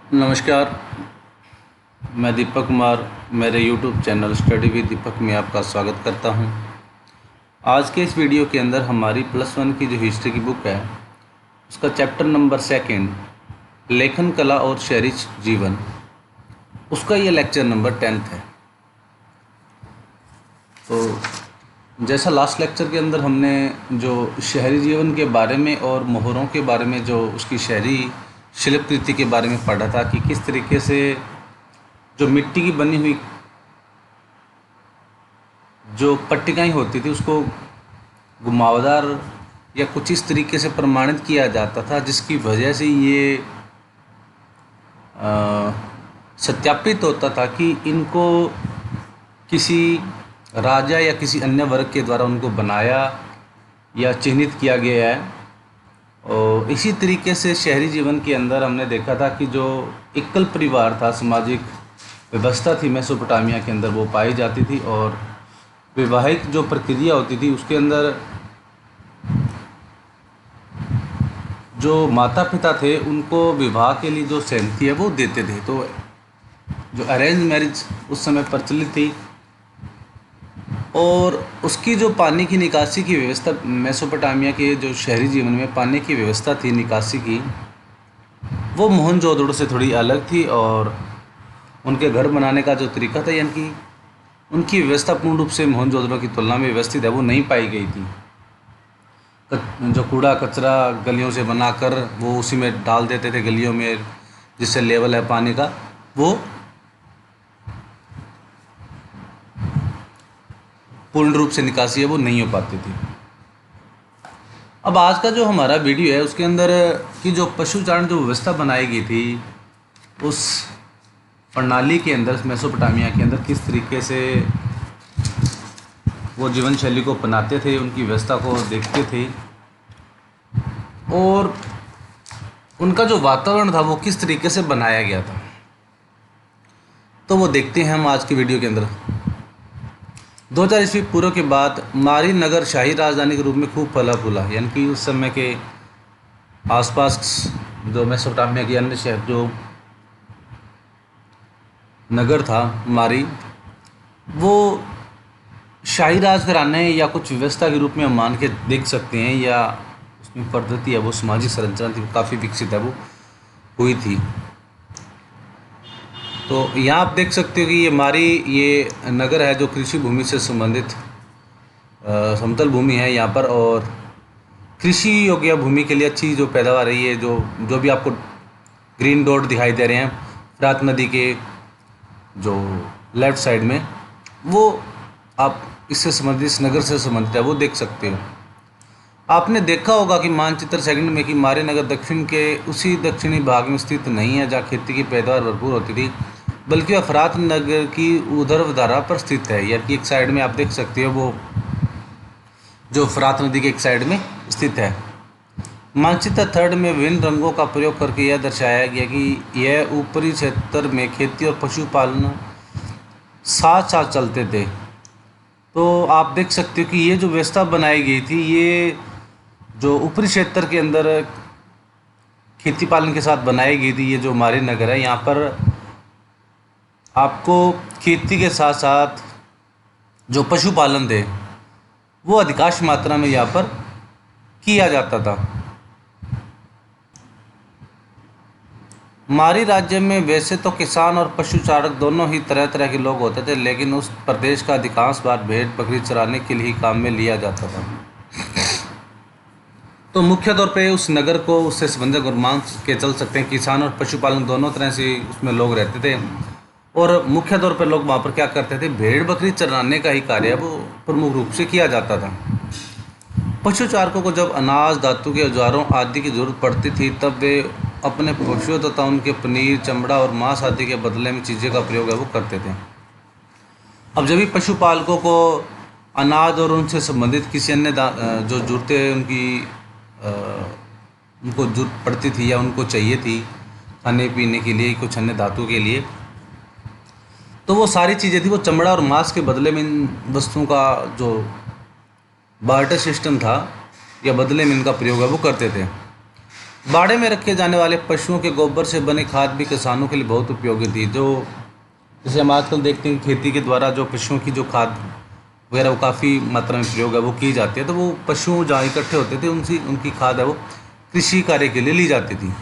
नमस्कार। मैं दीपक कुमार मेरे YouTube चैनल स्टडी विद दीपक में आपका स्वागत करता हूं। आज के इस वीडियो के अंदर हमारी +1 की जो हिस्ट्री की बुक है उसका चैप्टर नंबर 2 लेखन कला और शहरी जीवन, उसका ये लेक्चर नंबर 10 है। तो जैसा लास्ट लेक्चर के अंदर हमने जो शहरी जीवन के बारे में और मोहरों के बारे में, जो उसकी शहरी शिल्पकृति के बारे में पढ़ा था कि किस तरीके से जो मिट्टी की बनी हुई जो पट्टिकाएँ होती थी उसको घुमावदार या कुछ इस तरीके से प्रमाणित किया जाता था, जिसकी वजह से ये सत्यापित होता था कि इनको किसी राजा या किसी अन्य वर्ग के द्वारा उनको बनाया या चिन्हित किया गया है। और इसी तरीके से शहरी जीवन के अंदर हमने देखा था कि जो एकल परिवार था, सामाजिक व्यवस्था थी मेसोपोटामिया के अंदर, वो पाई जाती थी। और वैवाहिक जो प्रक्रिया होती थी उसके अंदर जो माता पिता थे उनको विवाह के लिए जो सहमति है वो देते थे। तो जो अरेंज मैरिज उस समय प्रचलित थी, और उसकी जो पानी की निकासी की व्यवस्था मेसोपोटामिया के जो शहरी जीवन में पानी की व्यवस्था थी निकासी की, वो मोहनजोदड़ो से थोड़ी अलग थी। और उनके घर बनाने का जो तरीका था, यानी कि उनकी व्यवस्था पूर्ण रूप से मोहनजोदड़ो की तुलना में व्यवस्थित है, वो नहीं पाई गई थी। जो कूड़ा कचरा गलियों से बनाकर वो उसी में डाल देते थे गलियों में, जिससे लेवल है पानी का वो पूर्ण रूप से निकासी है वो नहीं हो पाती थी। अब आज का जो हमारा वीडियो है उसके अंदर की जो पशुचारण जो व्यवस्था बनाई गई थी उस प्रणाली के अंदर, मेसोपोटामिया के अंदर किस तरीके से वो जीवन शैली को अपनाते थे, उनकी व्यवस्था को देखते थे, और उनका जो वातावरण था वो किस तरीके से बनाया गया था, तो वो देखते हैं हम आज की वीडियो के अंदर। 2000 ईस्वी पूर्व के बाद मारी नगर शाही राजधानी के रूप में खूब फला फूला, यानी कि उस समय के आसपास जो मेसोपोटामिया के अन्य शहर जो नगर था मारी, वो शाही राज घराने या कुछ व्यवस्था के रूप में हम मान के देख सकते हैं, या उसमें पद्धति है वो सामाजिक संरचना थी काफ़ी विकसित है वो हुई थी। तो यहाँ आप देख सकते हो कि ये मारी ये नगर है जो कृषि भूमि से संबंधित समतल भूमि है यहाँ पर, और कृषि योग्य भूमि के लिए अच्छी जो पैदावार रही है, जो भी आपको ग्रीन डॉट दिखाई दे रहे हैं फरात नदी के जो लेफ़्ट साइड में, वो आप इससे संबंधित, इस नगर से संबंधित है वो देख सकते हो। आपने देखा होगा कि मानचित्र सेकंड में कि मारी नगर दक्षिण के उसी दक्षिणी भाग में स्थित नहीं है जहाँ खेती की पैदावार भरपूर होती थी, बल्कि वह फरात नगर की ऊर्ध्वधारा पर स्थित है। यानी कि एक साइड में आप देख सकते हो वो जो फरात नदी के एक साइड में स्थित है। मानचित्र थर्ड में विभिन्न रंगों का प्रयोग करके यह दर्शाया गया कि यह ऊपरी क्षेत्र में खेती और पशुपालन साथ साथ चलते थे। तो आप देख सकते हो कि ये जो व्यवस्था बनाई गई थी, ये जो ऊपरी क्षेत्र के अंदर खेती पालन के साथ बनाई गई थी, ये जो मारी नगर है, यहाँ पर आपको खेती के साथ साथ जो पशुपालन थे वो अधिकांश मात्रा में यहाँ पर किया जाता था। मारी राज्य में वैसे तो किसान और पशुचारक दोनों ही तरह तरह के लोग होते थे, लेकिन उस प्रदेश का अधिकांश बार भेड़ बकरी चराने के लिए काम में लिया जाता था। तो मुख्य तौर पे उस नगर को उससे संबंधित और मान के चल सकते हैं, किसान और पशुपालन दोनों तरह से उसमें लोग रहते थे। और मुख्य तौर पे लोग वहाँ पर क्या करते थे, भेड़ बकरी चराने का ही कार्य वो प्रमुख रूप से किया जाता था। पशुचारकों को जब अनाज, धातु के औजारों आदि की जरूरत पड़ती थी, तब वे अपने पशुओं तथा उनके पनीर, चमड़ा और मांस आदि के बदले में चीज़ें का प्रयोग है वो करते थे। अब जब भी पशुपालकों को अनाज और उनसे संबंधित किसी अन्य जो जरूरतें उनको जरूरत पड़ती थी या उनको चाहिए थी खाने पीने के लिए, कुछ अन्य धातु के लिए, तो वो सारी चीज़ें थी वो चमड़ा और मांस के बदले में इन वस्तुओं का जो बार्टर सिस्टम था या बदले में इनका प्रयोग है वो करते थे। बाड़े में रखे जाने वाले पशुओं के गोबर से बनी खाद भी किसानों के लिए बहुत उपयोगी थी। जो जैसे हम आजकल देखते हैं खेती के द्वारा जो पशुओं की जो खाद वगैरह वो काफ़ी मात्रा में प्रयोग है वो की जाती है, तो वो पशु जहाँ इकट्ठे होते थे उनसी उनकी खाद है वो कृषि कार्य के लिए ली जाती थी।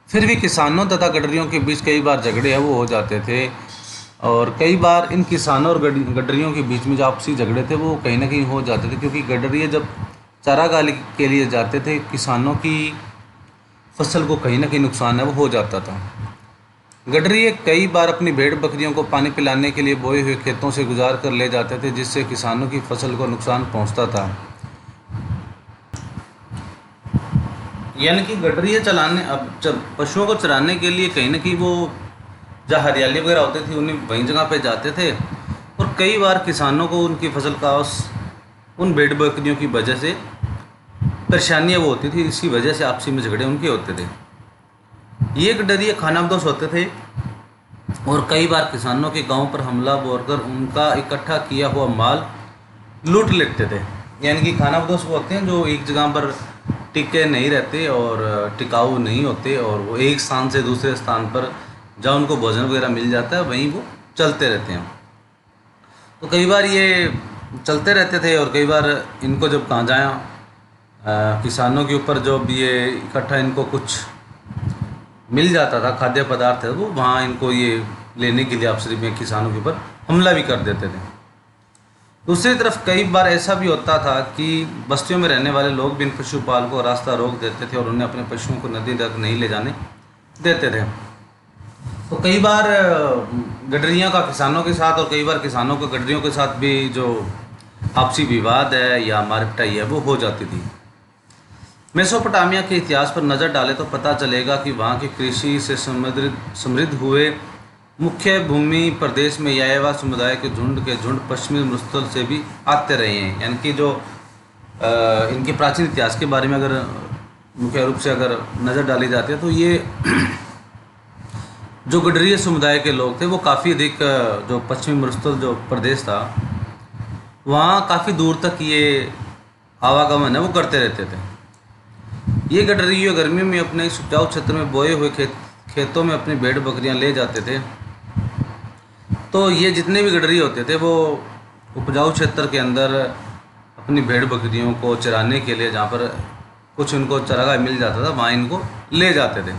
फिर भी किसानों तथा गडरियों के बीच कई बार झगड़े हैं वो हो जाते थे, और कई बार इन किसानों और गडरियों के बीच में जो आपसी झगड़े थे वो कहीं ना कहीं हो जाते थे, क्योंकि गडरिये जब चारागाह के लिए जाते थे किसानों की फसल को कहीं ना कहीं नुकसान है वो हो जाता था। गडरिये कई बार अपनी भेड़ बकरियों को पानी पिलाने के लिए बोए हुए खेतों से गुजार कर ले जाते थे, जिससे किसानों की फसल को नुकसान पहुंचता था। यानी कि गडरिये चलाने, अब जब पशुओं को चराने के लिए कहीं ना कहीं वो जहाँ हरियाली वगैरह होती थी उन्हीं वहीं जगह पे जाते थे, और कई बार किसानों को उनकी फसल का उन भेड़ बकरियों की वजह से परेशानियाँ वो होती थी, इसी वजह से आपसी में झगड़े उनके होते थे। ये गडरिये खानाबदोश होते थे और कई बार किसानों के गांव पर हमला बोलकर उनका इकट्ठा किया हुआ माल लूट लेते थे। यानी कि खानाबदोश वो होते हैं जो एक जगह पर टिके नहीं रहते और टिकाऊ नहीं होते, और वो एक स्थान से दूसरे स्थान पर जहाँ उनको भोजन वगैरह मिल जाता है वहीं वो चलते रहते हैं। तो कई बार ये चलते रहते थे और कई बार इनको जब कहाँ जाए किसानों के ऊपर जब ये इकट्ठा इनको कुछ मिल जाता था खाद्य पदार्थ है वो वहाँ इनको ये लेने के लिए अफसरी में किसानों के ऊपर हमला भी कर देते थे। दूसरी तरफ कई बार ऐसा भी होता था कि बस्तियों में रहने वाले लोग भी इन पशुपालकों को रास्ता रोक देते थे और उन्हें अपने पशुओं को नदी तक नहीं ले जाने देते थे। तो कई बार गडरियों का किसानों के साथ और कई बार किसानों के गडरियों के साथ भी जो आपसी विवाद है या मारपिटाई है वो हो जाती थी। मेसोपोटामिया के इतिहास पर नज़र डालें तो पता चलेगा कि वहाँ की कृषि से समृद्ध हुए मुख्य भूमि प्रदेश में यायावा समुदाय के झुंड पश्चिमी मरुस्थल से भी आते रहे हैं। यानी कि जो इनके प्राचीन इतिहास के बारे में अगर मुख्य रूप से अगर नज़र डाली जाती है तो ये जो गडरिया समुदाय के लोग थे वो काफ़ी अधिक जो पश्चिमी मरुस्थल जो प्रदेश था वहाँ काफ़ी दूर तक ये आवागमन है वो करते रहते थे। ये गडरिये गर्मी में अपने इस उपजाऊ क्षेत्र में बोए हुए खेतों में अपनी भेड़ बकरियां ले जाते थे। तो ये जितने भी गडरिये होते थे वो उपजाऊ क्षेत्र के अंदर अपनी भेड़ बकरियों को चराने के लिए जहाँ पर कुछ उनको चारागाह मिल जाता था वहाँ इनको ले जाते थे।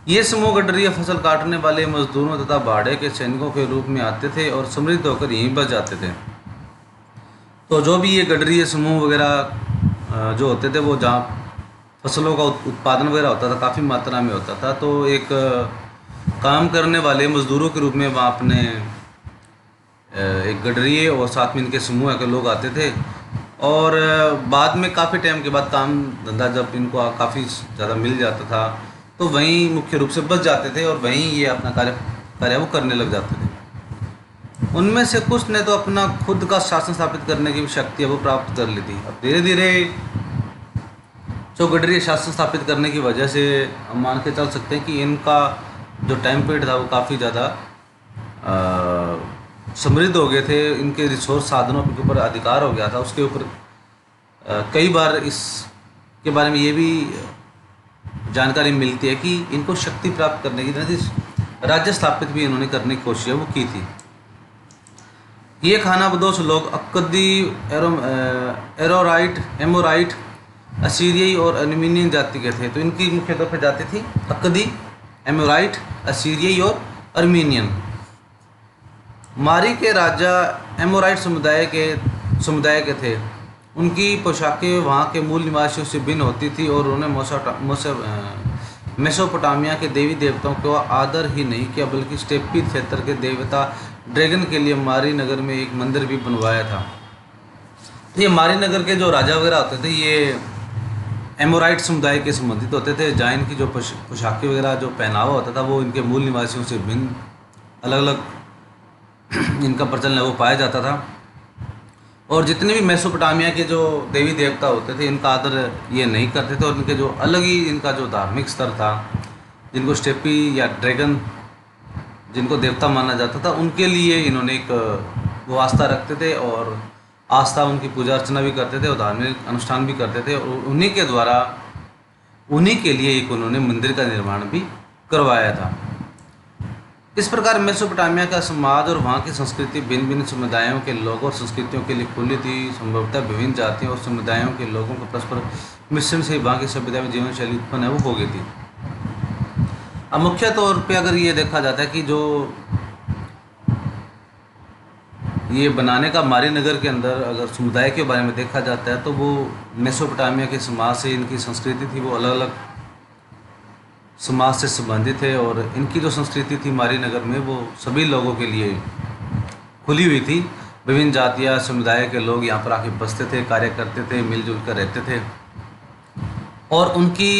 ये समूह गडरिये फसल काटने वाले मजदूरों तथा भाड़े के सैनिकों के रूप में आते थे और समृद्ध होकर यहीं बस जाते थे। तो जो भी ये गडरिये समूह वगैरह जो होते थे वो जहाँ फसलों का उत्पादन वगैरह होता था काफ़ी मात्रा में होता था, तो एक काम करने वाले मज़दूरों के रूप में वहाँ अपने एक गडरिये और साथ में इनके समूह के लोग आते थे, और बाद में काफ़ी टाइम के बाद काम धंधा जब इनको काफ़ी ज़्यादा मिल जाता था तो वहीं मुख्य रूप से बच जाते थे और वहीं ये अपना कार्य वो करने लग जाते थे। उनमें से कुछ ने तो अपना खुद का शासन स्थापित करने की शक्ति वो प्राप्त कर ली थी। अब धीरे धीरे जो गडरिये शासन स्थापित करने की वजह से हम मान के चल सकते हैं कि इनका जो टाइम पीरियड था वो काफ़ी ज़्यादा समृद्ध हो गए थे, इनके रिसोर्स साधनों के ऊपर अधिकार हो गया था। उसके ऊपर कई बार इसके बारे में ये भी जानकारी मिलती है कि इनको शक्ति प्राप्त करने की राज्य स्थापित भी इन्होंने करने की कोशिश वो की थी। ये खानाबदोश लोग अक्कदी, एरोराइट, एमोराइट, असीरियाई और अर्मीनियन जाति के थे। तो इनकी मुख्य तौर पर जाति थी अक्कदी, एमोराइट, असीरियाई और अर्मीनियन। मारी के राजा एमोराइट समुदाय के थे। उनकी पोशाकें वहाँ के मूल निवासियों से भिन्न होती थी और उन्होंने मेसोपोटामिया के देवी देवताओं को आदर ही नहीं किया बल्कि स्टेपी क्षेत्र के देवता ड्रैगन के लिए मारी नगर में एक मंदिर भी बनवाया था। तो ये मारी नगर के जो राजा वगैरह होते थे ये एमोराइट समुदाय के संबंधित होते थे, जहाँ इनकी जो पोशाकें वगैरह जो पहनावा होता था वो इनके मूल निवासियों से भिन्न अलग अलग इनका प्रचलन वो पाया जाता था। और जितने भी मेसोपोटामिया के जो देवी देवता होते थे इनका आदर ये नहीं करते थे, और इनके जो अलग ही इनका जो धार्मिक स्तर था, जिनको स्टेपी या ड्रैगन जिनको देवता माना जाता था उनके लिए इन्होंने एक वो आस्था रखते थे और आस्था उनकी पूजा अर्चना भी करते थे और धार्मिक अनुष्ठान भी करते थे, और उन्हीं के द्वारा उन्हीं के लिए एक उन्होंने मंदिर का निर्माण भी करवाया था। इस प्रकार मेसोपोटामिया का समाज और वहाँ की संस्कृति भिन्न भिन्न समुदायों के लोगों और संस्कृतियों के लिए खुली थी। संभवतः विभिन्न जातियों और समुदायों के लोगों के परस्पर मिश्रण से वहाँ की सभ्यता में जीवन शैली उत्पन्न है वो हो गई थी। अब मुख्य तौर पे अगर ये देखा जाता है कि जो ये बनाने का मारी नगर के अंदर अगर समुदाय के बारे में देखा जाता है तो वो मेसोपोटामिया के समाज से इनकी संस्कृति थी वो अलग अलग समाज से संबंधित है, और इनकी जो संस्कृति थी मारी नगर में वो सभी लोगों के लिए खुली हुई थी। विभिन्न जातियाँ समुदाय के लोग यहाँ पर आके बसते थे, कार्य करते थे, मिलजुल कर रहते थे, और उनकी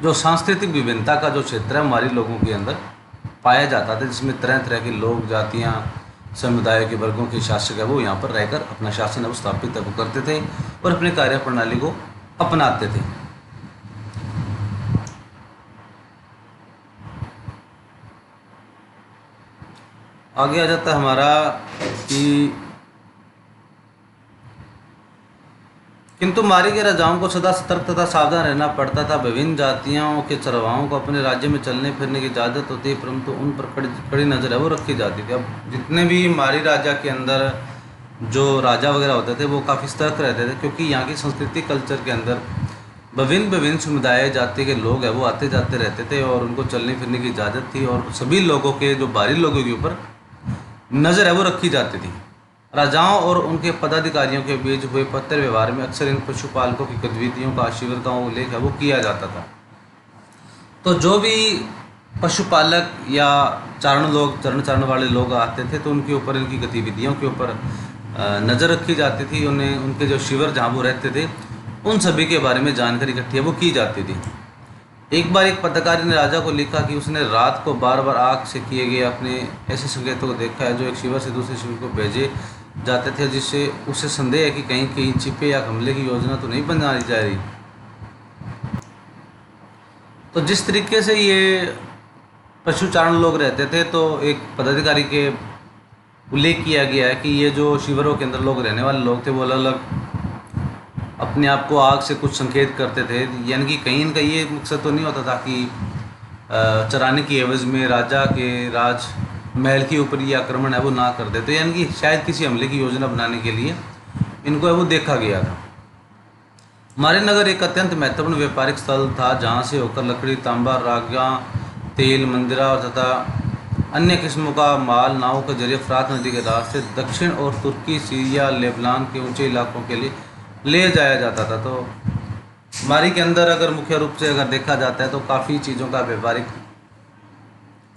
जो सांस्कृतिक विभिन्नता का जो क्षेत्र है हमारे लोगों के अंदर पाया जाता था, जिसमें तरह तरह के लोग, जातियाँ, समुदाय के वर्गों के शासक है वो यहाँ पर रहकर अपना शासन है वो स्थापित है वो करते थे और अपने कार्य प्रणाली को अपनाते थे। आगे आ जाता है हमारा कि किंतु मारी के राजाओं को सदा सतर्क तथा सावधान रहना पड़ता था। विभिन्न जातियों के चरवाहों को अपने राज्य में चलने फिरने की इजाज़त होती है, परंतु उन पर कड़ी नज़र है वो रखी जाती थी। अब जितने भी मारी राजा के अंदर जो राजा वगैरह होते थे वो काफ़ी सतर्क रहते थे, क्योंकि यहाँ की संस्कृति कल्चर के अंदर विभिन्न विभिन्न समुदाय जाति के लोग हैं वो आते जाते रहते थे और उनको चलने फिरने की इजाज़त थी, और सभी लोगों के जो बाहरी लोगों के ऊपर नज़र है वो रखी जाती थी। राजाओं और उनके पदाधिकारियों के बीच हुए पत्र व्यवहार में अक्सर इन पशुपालकों की गतिविधियों का आशीर्वाद का उल्लेख है वो किया जाता था। तो जो भी पशुपालक या चरण वाले लोग आते थे तो उनके ऊपर, इनकी गतिविधियों के ऊपर नज़र रखी जाती थी। उन्हें उनके जो शिविर जहाँ वो रहते थे उन सभी के बारे में जानकारी इकट्ठी वो की जाती थी। एक बार एक पत्रकार ने राजा को लिखा कि उसने रात को बार बार आग से किए गए अपने ऐसे संकेतों को देखा है जो एक शिविर से दूसरे शिविर को भेजे जाते थे, जिससे उसे संदेह है कि कहीं कहीं छिपे या हमले की योजना तो नहीं बनाई जा रही। तो जिस तरीके से ये पशुचारण लोग रहते थे तो एक पदाधिकारी के उल्लेख किया गया है कि ये जो शिविरों के अंदर लोग रहने वाले लोग थे वो अलग अलग अपने आप को आग से कुछ संकेत करते थे, यानी कि कहीं इनका ये मकसद तो नहीं होता था कि चराने की एवज़ में राजा के राज महल के ऊपर ये आक्रमण है वो ना कर दे, तो यानी कि शायद किसी हमले की योजना बनाने के लिए इनको है वो देखा गया था। मारी नगर एक अत्यंत महत्वपूर्ण व्यापारिक स्थल था जहाँ से होकर लकड़ी, तांबा, रागा, तेल, मंदिरा और तथा अन्य किस्मों का माल नाव के जरिए फ्रात नदी के रास्ते दक्षिण और तुर्की, सीरिया, लेबनान के ऊंचे इलाकों के लिए ले जाया जाता था। तो मारी के अंदर अगर मुख्य रूप से अगर देखा जाता है तो काफ़ी चीज़ों का व्यापारिक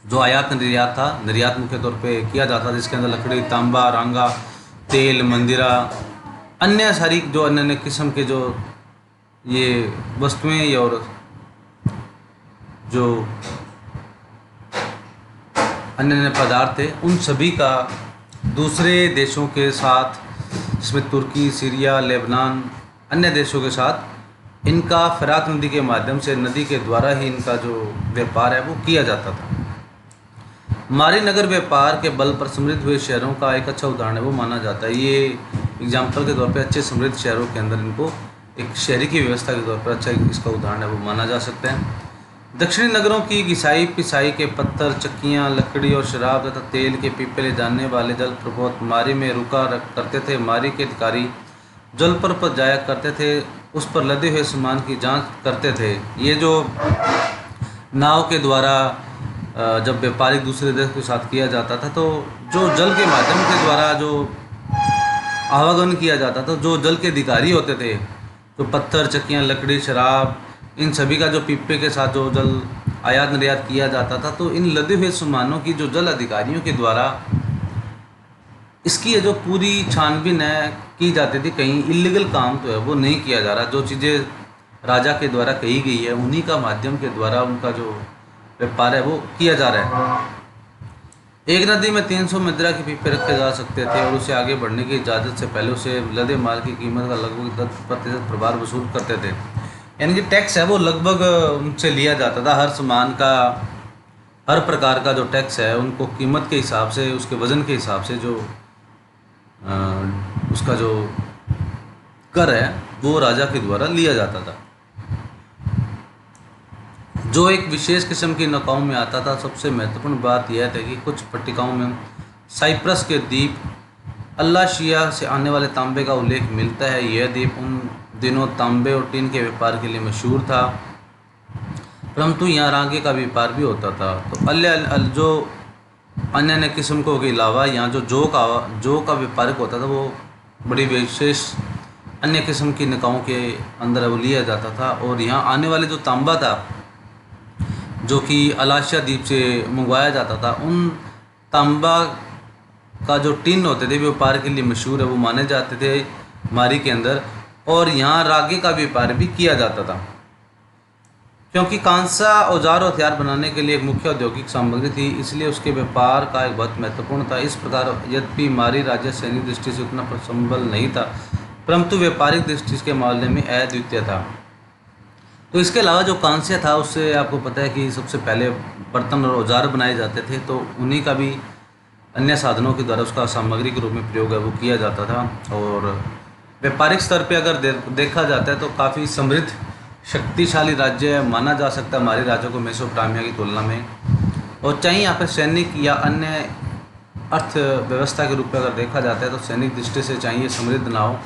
जो आयात निर्यात था, निर्यात मुख्य तौर पे किया जाता था, जिसके अंदर लकड़ी, तांबा, रांगा, तेल, मंदिरा, अन्य सारी जो अन्य अन्य किस्म के जो ये वस्तुएं और जो अन्य अन्य पदार्थ थे उन सभी का दूसरे देशों के साथ, जिसमें तुर्की, सीरिया, लेबनान, अन्य देशों के साथ इनका फरात नदी के माध्यम से, नदी के द्वारा ही इनका जो व्यापार है वो किया जाता था। मारी नगर व्यापार के बल पर समृद्ध हुए शहरों का एक अच्छा उदाहरण है वो माना जाता है। ये एग्जाम्पल के तौर पे अच्छे समृद्ध शहरों के अंदर इनको एक शहरी की व्यवस्था के तौर पर अच्छा इसका उदाहरण है वो माना जा सकता है। दक्षिणी नगरों की घिसाई पिसाई के पत्थर, चक्कियाँ, लकड़ी और शराब तथा तेल के पीपे ले जाने वाले जल प्रपोत मारी में रुका करते थे। मारी के अधिकारी जल पर जाया करते थे, उस पर लदे हुए सामान की जांच करते थे। ये जो नाव के द्वारा जब व्यापारिक दूसरे देश के साथ किया जाता था तो जो जल के माध्यम के द्वारा जो आवागमन किया जाता था, जो जल के अधिकारी होते थे, तो पत्थर, चक्कियाँ, लकड़ी, शराब, इन सभी का जो पीपे के साथ जो जल आयात निर्यात किया जाता था, तो इन लदे हुए सामानों की जो जल अधिकारियों के द्वारा इसकी जो पूरी छानबीन है की जाती थी। कहीं इलीगल काम तो है वो नहीं किया जा रहा, जो चीज़ें राजा के द्वारा कही गई है उन्हीं का माध्यम के द्वारा उनका जो व्यापार है वो किया जा रहा है। एक नदी में 300 मुद्रा के पीपे रखे जा सकते थे और उसे आगे बढ़ने की इजाज़त से पहले उसे लदे माल की कीमत का लगभग 10% प्रभार वसूल करते थे, यानी कि टैक्स है वो लगभग उनसे लिया जाता था। हर सामान का, हर प्रकार का जो टैक्स है उनको कीमत के हिसाब से, उसके वज़न के हिसाब से जो उसका जो कर है वो राजा के द्वारा लिया जाता था। जो एक विशेष किस्म की नौकाओं में आता था। सबसे महत्वपूर्ण बात यह थी कि कुछ पट्टिकाओं में साइप्रस के द्वीप अल्लाशिया से आने वाले तांबे का उल्लेख मिलता है। यह द्वीप उन दिनों तांबे और टीन के व्यापार के लिए मशहूर था, परंतु यहाँ रागे का व्यापार भी होता था। तो जो अन्य किस्म के अलावा यहाँ जो जो का व्यापारिक होता था, वो बड़ी विशेष अन्य किस्म की निकायों के अंदर वो लिया जाता था। और यहाँ आने वाले जो तांबा था, जो कि अलाशिया द्वीप से मंगवाया जाता था, उन तांबा का जो टिन होते थे व्यापार के लिए मशहूर है, वो माने जाते थे मारी के अंदर। और यहाँ रागे का व्यापार भी किया जाता था, क्योंकि कांसा औजार और हथियार बनाने के लिए एक मुख्य औद्योगिक सामग्री थी, इसलिए उसके व्यापार का एक बहुत महत्वपूर्ण था। इस प्रकार यद्यपि मारी राज्य सैनिक दृष्टि से उतना संबल नहीं था, परंतु व्यापारिक दृष्टि के मामले में अद्वितीय था। तो इसके अलावा जो कांस्य था, उससे आपको पता है कि सबसे पहले बर्तन और औजार बनाए जाते थे, तो उन्हीं का भी अन्य साधनों के द्वारा उसका सामग्री के रूप में प्रयोग है वो किया जाता था। और व्यापारिक स्तर पे अगर देखा जाता है तो काफ़ी समृद्ध शक्तिशाली राज्य माना जा सकता है हमारे राज्यों को मेसोपोटामिया की तुलना में। और चाहे यहाँ पर सैनिक या अन्य अर्थव्यवस्था के रूप में अगर देखा जाता है तो सैनिक दृष्टि से चाहिए समृद्ध ना हो,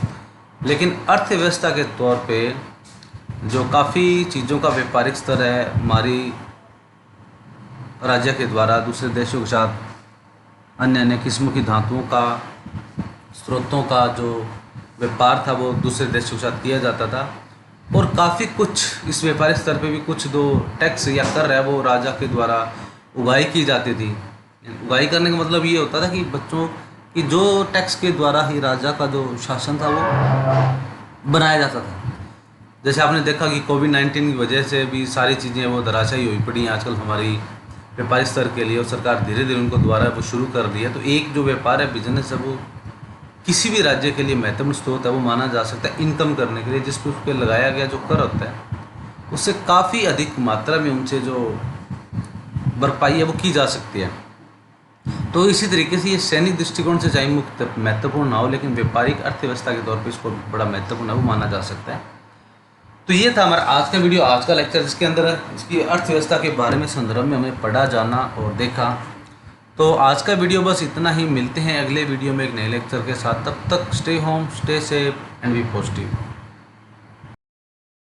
लेकिन अर्थव्यवस्था के तौर पे जो काफ़ी चीज़ों का व्यापारिक स्तर है हमारी राज्य के द्वारा दूसरे देशों के साथ अन्य किस्मों की धातुओं का स्रोतों का जो व्यापार था वो दूसरे देशों के साथ किया जाता था। और काफ़ी कुछ इस व्यापारिक स्तर पे भी कुछ जो टैक्स या कर है वो राजा के द्वारा उगाही की जाती थी। उगाही करने का मतलब ये होता था कि बच्चों की जो टैक्स के द्वारा ही राजा का जो शासन था वो बनाया जाता था। जैसे आपने देखा कि कोविड-19 की वजह से भी सारी चीज़ें वो धराशायी हुई पड़ी हैं आजकल हमारी व्यापारिक स्तर के लिए, और सरकार धीरे धीरे उनको द्वारा वो शुरू कर दिया। तो एक जो व्यापार है, बिजनेस है, वो किसी भी राज्य के लिए महत्वपूर्ण स्रोत है वो माना जा सकता है इनकम करने के लिए, जिस पर उस पर लगाया गया जो कर होता है उससे काफ़ी अधिक मात्रा में उनसे जो भरपाई है वो की जा सकती है। तो इसी तरीके से ये सैनिक दृष्टिकोण से चाहे महत्वपूर्ण ना हो, लेकिन व्यापारिक अर्थव्यवस्था के तौर पर इसको बड़ा महत्वपूर्ण है वो माना जा सकता है। तो ये था हमारा आज का वीडियो, आज का लेक्चर, जिसके अंदर इसकी अर्थव्यवस्था के बारे में संदर्भ में हमें पढ़ा, जाना और देखा। तो आज का वीडियो बस इतना ही। मिलते हैं अगले वीडियो में एक नए लेक्चर के साथ। तब तक stay home, stay safe and be positive.